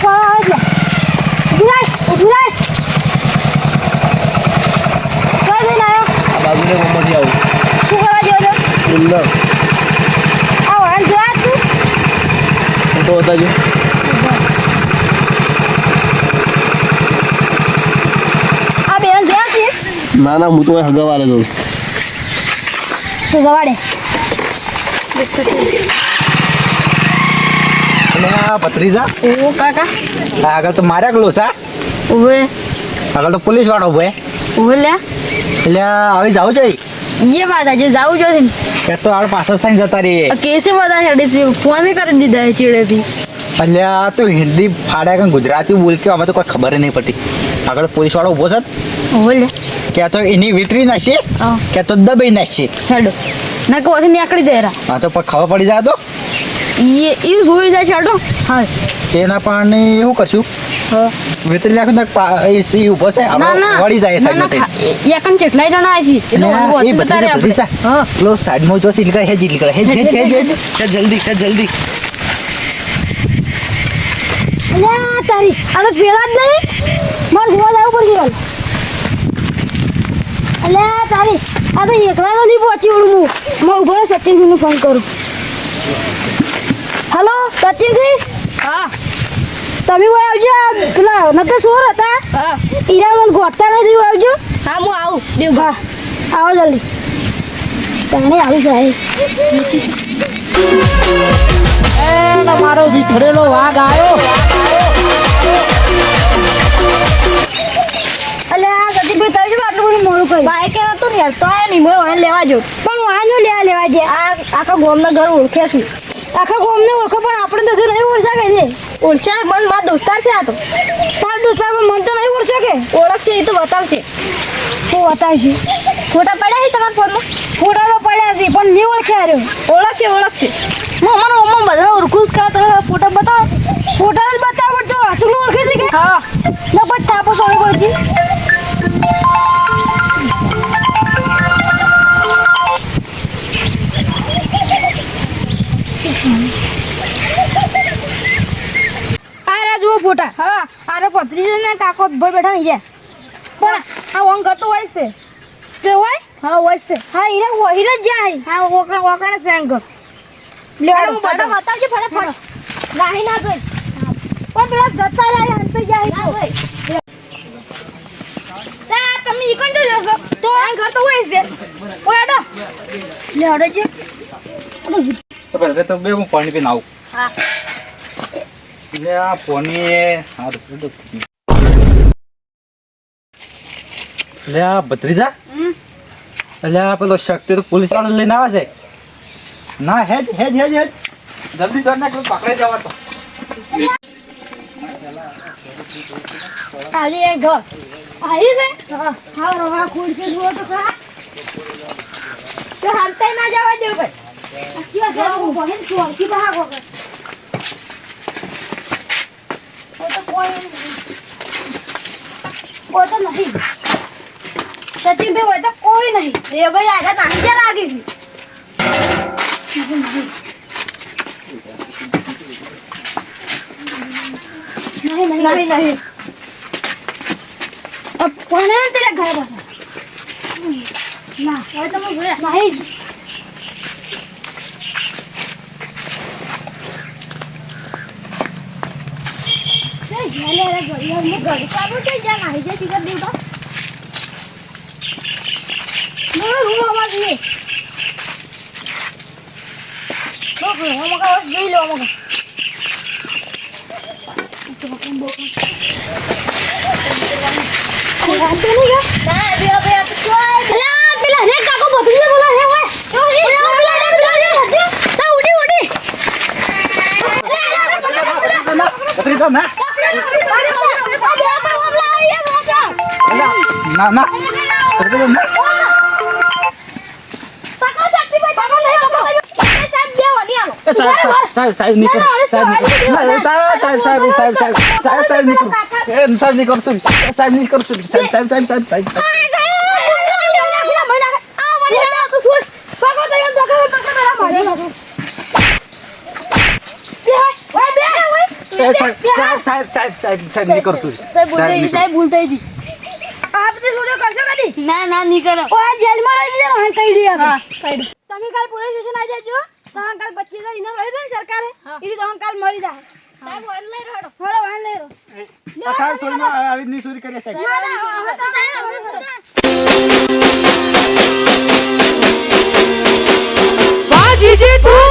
પાડો ઉભી રાખ કઈ લઈને આવ્યો બાજુને મમ્મથી આવું શું કરવા જેવો છો સુંદર આ વાહન જોયા તું હું તો બતાજો આ બેન જોયા છે ના ના હું તો હગવાલે જઉં તો જવાડે અને આ ભત્રીજા ઓ કાકા આગળ તો માર્યા ગલો સા ઉભે આગળ તો પોલીસ વાળો ભાઈ ઉભે લે એટલે આવી જાવ છે ये बात है जो जाऊ जो थी કે તો આડ પાછળ થઈને જતા રહીએ कैसे बता छड़ी से फोन ही कर दीदा है चिड़े थी એટલે આ તો હિન્દી ફાડ્યા કે ગુજરાતી બોલ કે અમે તો કોઈ ખબર નહીં પડતી આગળ પોલીસ વાળો ઊભો છે बोले કે તો એની વિતરી નાખશે હા. કે તો દબાઈ નાખશે हेडो ना को वैसे निकल दे रहा હા તો પણ ખબર પડી જાય તો ये हुई जा छाड़ो हाँ તેના પાણી શું કરશું हाँ વિતરી નાખું તો એ ઊભો છે ना આપણે ना વળી જાય ना સાઈડમાં या कन चटलाई जाना है जी એ ભત્રીજા हाँ લો સાઈડમાં જો સિલ કરે હે જીલ કરે હે જલ્દી જલ્દી અલ્યા તારી આ તો પેલા જ નહીં માર જોવા જવું પડશે કાલ અલ્યા તારી આ તો એકલા તો નહીં પહોંચી વળું હું ઉભો રહે સચિનસિંહને ફોન કરું હલો સચિનસિંહ હા તમે કોઈ આવજો પેલા નતો સોર હતા હા ઈરા મને ગોઠતા નથી આવજો હા હું આવું દેવભા આવો જલ્દી તાણે આવી જાય મારો વિખરેલો વાઘ આવ્યો અલ્યા સચિનભાઈ તમે શું આટલું બધું મોડું કર્યું બાઈક એ નતું હેરતો આવ્યો નહીં મેં એને લેવા જો પણ વાંજો લેવા દે આ આખા ગોમના ઘર ઓળખે છે આખા ગામને ઓળખો પણ આપણે તો નહીં ઓળખા કે છે ઓળખ્યા મને મારા દોસ્તાર છે આ તો તાર દોસ્તાર પણ મન તો નહીં ઓળખો કે ઓળખ છે એ તો બતાવશે હું બતાવશે ફોટા પડ્યા છે તમારા ફોનમાં ફોટા તો પડ્યા છે પણ નહીં ઓળખ્યા રહ્યો ઓળખ છે મને મમ્મા બધા ઓળખું જ કા તમે ફોટા બતાવો ફોટા જ બતાવો તો અસલું ઓળખે છે કે હા ના પછી થાપો સોળી પડતી આ જુઓ ફોટા હા આરે પત્રી ને કાકો ભાઈ બેઠા નહીં જાય પણ આ વંગ કરતો હોય છે કે હોય હા હોય છે હા હીરા જાય હા ઓકણે સેંગ લેવાનું બતાવજે ફટાફટ રાહી ના ગઈ પણ પેલા જતા રહ્યા અંતર જાય ના ભાઈ તમે ઈ કોણ જોશો તો આ ઘર તો હોય છે ઓય અડો લે હડે છે તો પહેલા તો બે હું પાણી પીને આવું હા એટલે આ પાણી એટલે આ ભત્રીજા એટલે આ પેલો શક્તિ તો પોલીસ વાળો લઈને આવે છે ના હેજ જલ્દી દોડ નાખ પકડાઈ જવા તો આલી એક ઘર આવી છે હા હા રોવા ખુરશી જુઓ તો ખરા તો હાલતાય ના જવા દેવ ભાઈ ક્યાં છે હું બહેન છું કી બહાર હો કોઈ તો નહીં સચિનભાઈ હોય તો કોઈ નહીં એ ભાઈ આગળ નાની જ્યાં લાગી છે નહીં કોને તેરા ઘરે બસ ના હવે તમે જોયા નહીં પેલા રે કાકો બદલી બોલા હે ઓય ભત્રીજા ના ના ભત્રીજા ના સાહેબ નીકળ સાહેબ સાહેબ નહીં કરતું સાહેબ ભૂલ થઈ ગઈ આ બધી છોડીઓ કરશો કદી ના નહીં કરો ઓ આ જેલમાં રહી જજો હા કહી દે હા કહી દો તમે કાલ પોલીસ સ્ટેશન આવી જજો તમે કાલ 25,000 ઇનામ રહી દો ને સરકારે ઈ તમે કાલ મળી જાય સાહેબ વાન લઈ રહ્યો હળો વાન લઈ રહ્યો સાહેબ છોડીને આવી રીતની ચોરી કરી સાહેબ ના ના હવે તો સાહેબ વાહ જીજી તું